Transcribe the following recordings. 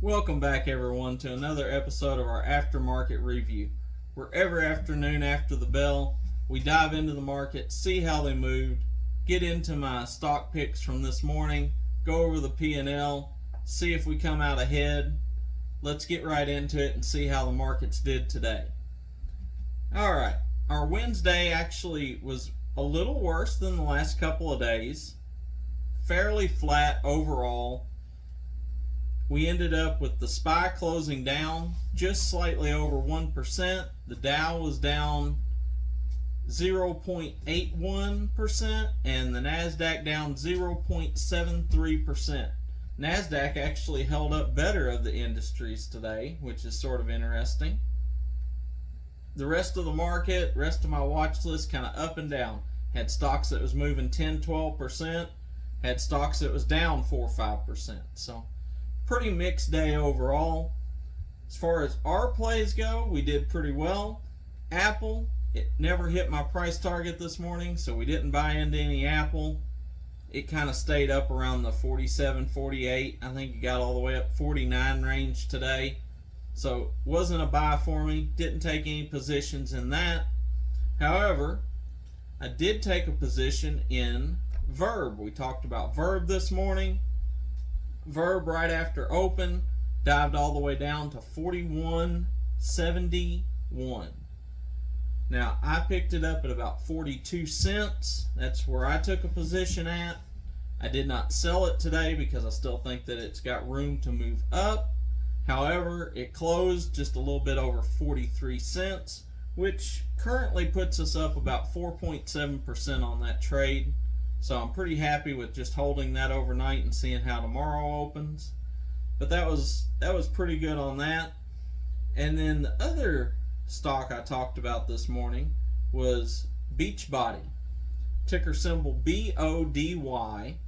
Welcome back, everyone, to another episode of our aftermarket review, where every afternoon after the bell, we dive into the market, see how they moved, get into my stock picks from this morning, go over the P&L, see if we come out ahead. Let's get right into it and see how the markets did today. All right, our Wednesday actually was a little worse than the last couple of days, fairly flat overall. We ended up with the SPY closing down just slightly over 1%. The Dow was down 0.81% and the NASDAQ down 0.73%. NASDAQ actually held up better of the industries today, which is sort of interesting. The rest of the market, rest of my watch list, kind of up and down. Had stocks that was moving 10-12%, had stocks that was down 4-5%. So pretty mixed day overall. As far as our plays go, we did pretty well. Apple, it never hit my price target this morning, so we didn't buy into any Apple. It kind of stayed up around the 47, 48. I think it got all the way up 49 range today. So wasn't a buy for me. Didn't take any positions in that. However, I did take a position in Verb. We talked about Verb this morning. Verb right after open dived all the way down to 41.71. Now I picked it up at about 42 cents. That's where I took a position at. I did not sell it today because I still think that it's got room to move up. However, it closed just a little bit over 43 cents, which currently puts us up about 4.7% on that trade. So I'm pretty happy with just holding that overnight and seeing how tomorrow opens. But that was pretty good on that. And then the other stock I talked about this morning was Beachbody, ticker symbol BODY.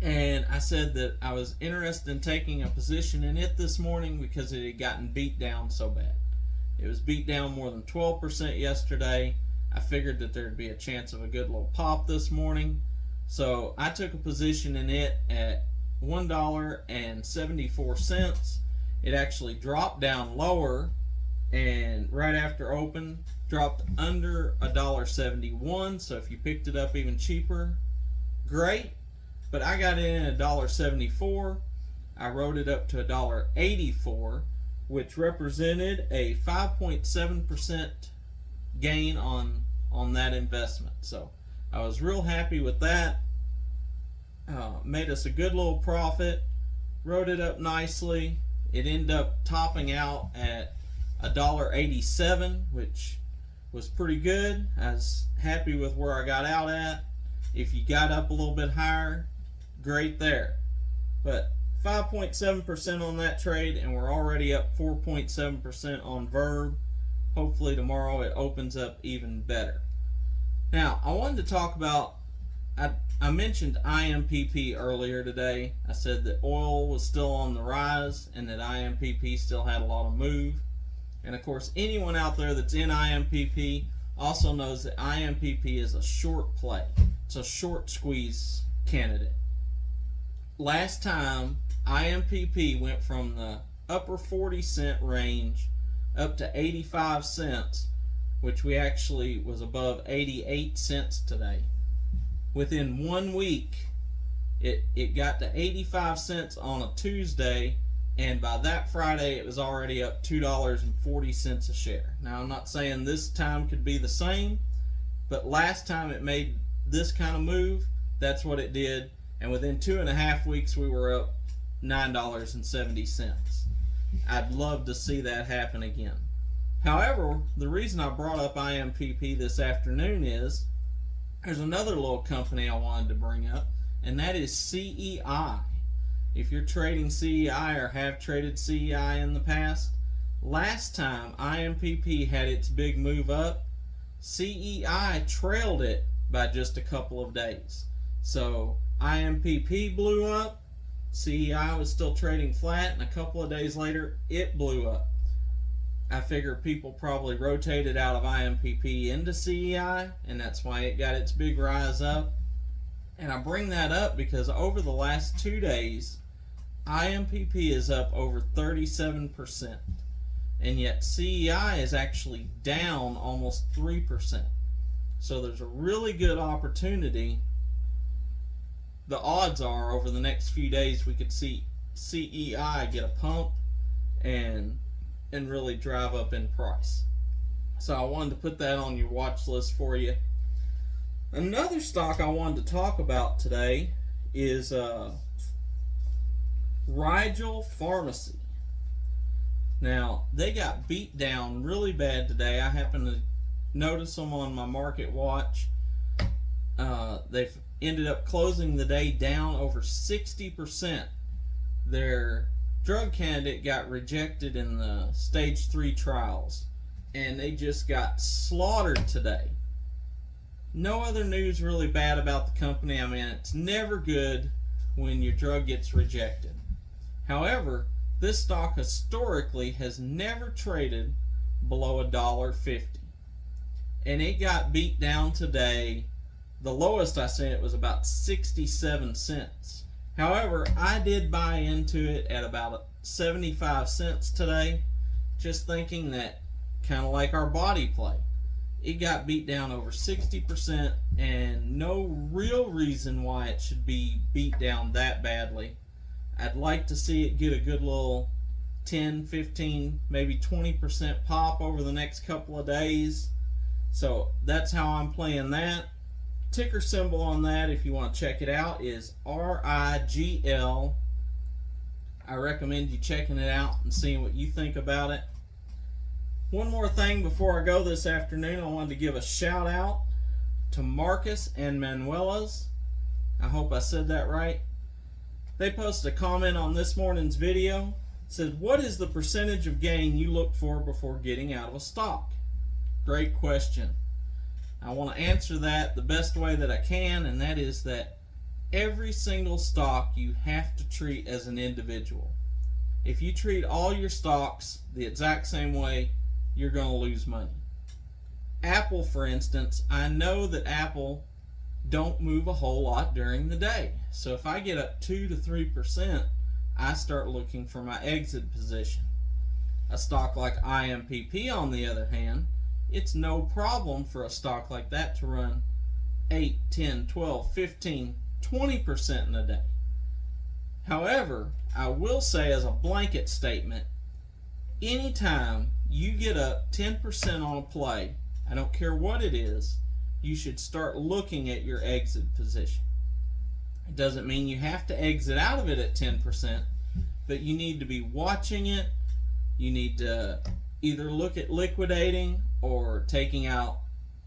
And I said that I was interested in taking a position in it this morning because it had gotten beat down so bad. It was beat down more than 12% yesterday. I figured that there'd be a chance of a good little pop this morning. So I took a position in it at $1.74. It actually dropped down lower, and right after open dropped under $1.71. So if you picked it up even cheaper, great. But I got it in at $1.74. I wrote it up to $1.84, which represented a 5.7% gain on that investment. So I was real happy with that. Made us a good little profit. Wrote it up nicely. It ended up topping out at $1.87, which was pretty good. I was happy with where I got out at. If you got up a little bit higher, great there. But 5.7% on that trade, and we're already up 4.7% on Verb. Hopefully tomorrow it opens up even better. Now, I wanted to talk about, I mentioned IMPP earlier today. I said that oil was still on the rise and that IMPP still had a lot of move. And of course, anyone out there that's in IMPP also knows that IMPP is a short play. It's a short squeeze candidate. Last time, IMPP went from the upper 40-cent range up to 85 cents, which we actually was above 88 cents today. Within 1 week, it got to 85 cents on a Tuesday, and by that Friday, it was already up $2.40 a share. Now, I'm not saying this time could be the same, but last time it made this kind of move, that's what it did, and within 2.5 weeks, we were up $9.70. I'd love to see that happen again. However, the reason I brought up IMPP this afternoon is there's another little company I wanted to bring up, and that is CEI. If you're trading CEI or have traded CEI in the past, last time IMPP had its big move up, CEI trailed it by just a couple of days. So IMPP blew up, CEI was still trading flat, and a couple of days later, it blew up. I figure people probably rotated out of IMPP into CEI, and that's why it got its big rise up. And I bring that up because over the last 2 days, IMPP is up over 37%, and yet CEI is actually down almost 3%. So there's a really good opportunity. The odds are over the next few days we could see CEI get a pump and really drive up in price. So I wanted to put that on your watch list for you. Another stock I wanted to talk about today is Rigel Pharmacy. Now, they got beat down really bad today. I happened to notice them on my market watch. They've ended up closing the day down over 60%. Their drug candidate got rejected in the stage 3 trials, and they just got slaughtered today. No other news really bad about the company. I mean, it's never good when your drug gets rejected. However, this stock historically has never traded below $1.50. And it got beat down today. The lowest I seen it was about 67 cents. However, I did buy into it at about 75 cents today, just thinking that kind of like our body play. It got beat down over 60%, and no real reason why it should be beat down that badly. I'd like to see it get a good little 10, 15, maybe 20% pop over the next couple of days. So that's how I'm playing that. Ticker symbol on that, if you want to check it out, is RIGL. I recommend you checking it out and seeing what you think about it. One more thing before I go this afternoon, I wanted to give a shout out to Marcus and Manuela's. I hope I said that right. They posted a comment on this morning's video. It said, what is the percentage of gain you look for before getting out of a stock? Great question. I want to answer that the best way that I can, and that is that every single stock you have to treat as an individual. If you treat all your stocks the exact same way, you're going to lose money. Apple, for instance, I know that Apple don't move a whole lot during the day. So if I get up 2 to 3%, I start looking for my exit position. A stock like IMPP, on the other hand, it's no problem for a stock like that to run 8, 10, 12, 15, 20% in a day. However, I will say as a blanket statement, anytime you get up 10% on a play, I don't care what it is, you should start looking at your exit position. It doesn't mean you have to exit out of it at 10%, but you need to be watching it. You need to either look at liquidating or taking out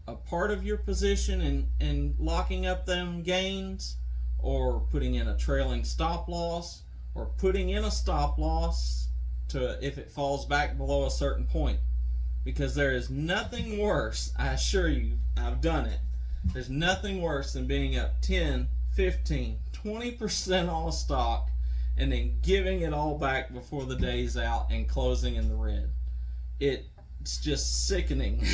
a part of your position and locking up them gains, or putting in a trailing stop loss, or putting in a stop loss to if it falls back below a certain point. Because there is nothing worse, I assure you, I've done it. There's nothing worse than being up 10, 15, 20% on a stock and then giving it all back before the day's out and closing in the red. It's just sickening.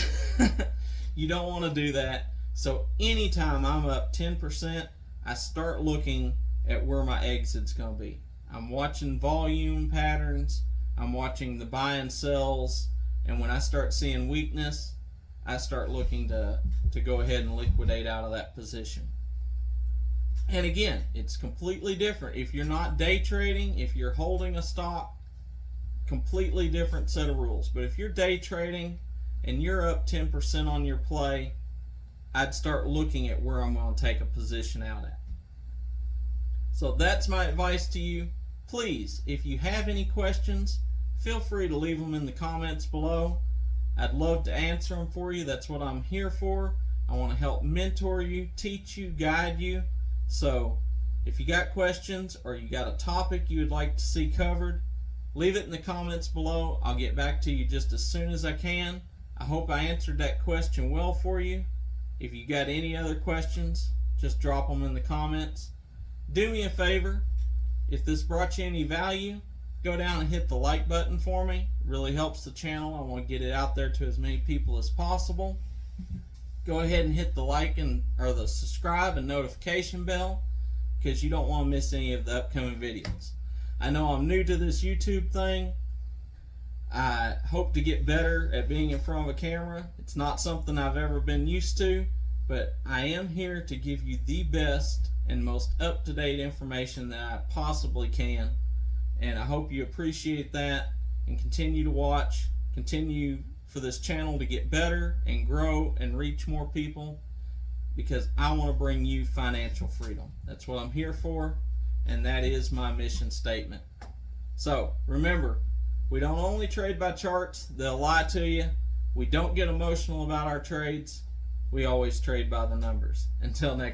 You don't want to do that. So anytime I'm up 10%, I start looking at where my exit's going to be. I'm watching volume patterns. I'm watching the buy and sells. And when I start seeing weakness, I start looking to go ahead and liquidate out of that position. And again, it's completely different. If you're not day trading, if you're holding a stock, completely different set of rules. But if you're day trading and you're up 10% on your play, I'd start looking at where I'm going to take a position out at. So that's my advice to you. Please, if you have any questions, feel free to leave them in the comments below. I'd love to answer them for you. That's what I'm here for. I want to help mentor you, teach you, guide you. So if you got questions or you got a topic you would like to see covered, leave it in the comments below. I'll get back to you just as soon as I can. I hope I answered that question well for you. If you got any other questions, just drop them in the comments. Do me a favor, if this brought you any value, go down and hit the like button for me. It really helps the channel. I want to get it out there to as many people as possible. Go ahead and hit the like or the subscribe and notification bell, because you don't want to miss any of the upcoming videos. I know I'm new to this YouTube thing. I hope to get better at being in front of a camera. It's not something I've ever been used to, but I am here to give you the best and most up-to-date information that I possibly can. And I hope you appreciate that and continue to watch, continue for this channel to get better and grow and reach more people, because I want to bring you financial freedom. That's what I'm here for, and that is my mission statement. So remember, we don't only trade by charts. They'll lie to you. We don't get emotional about our trades. We always trade by the numbers. Until next time.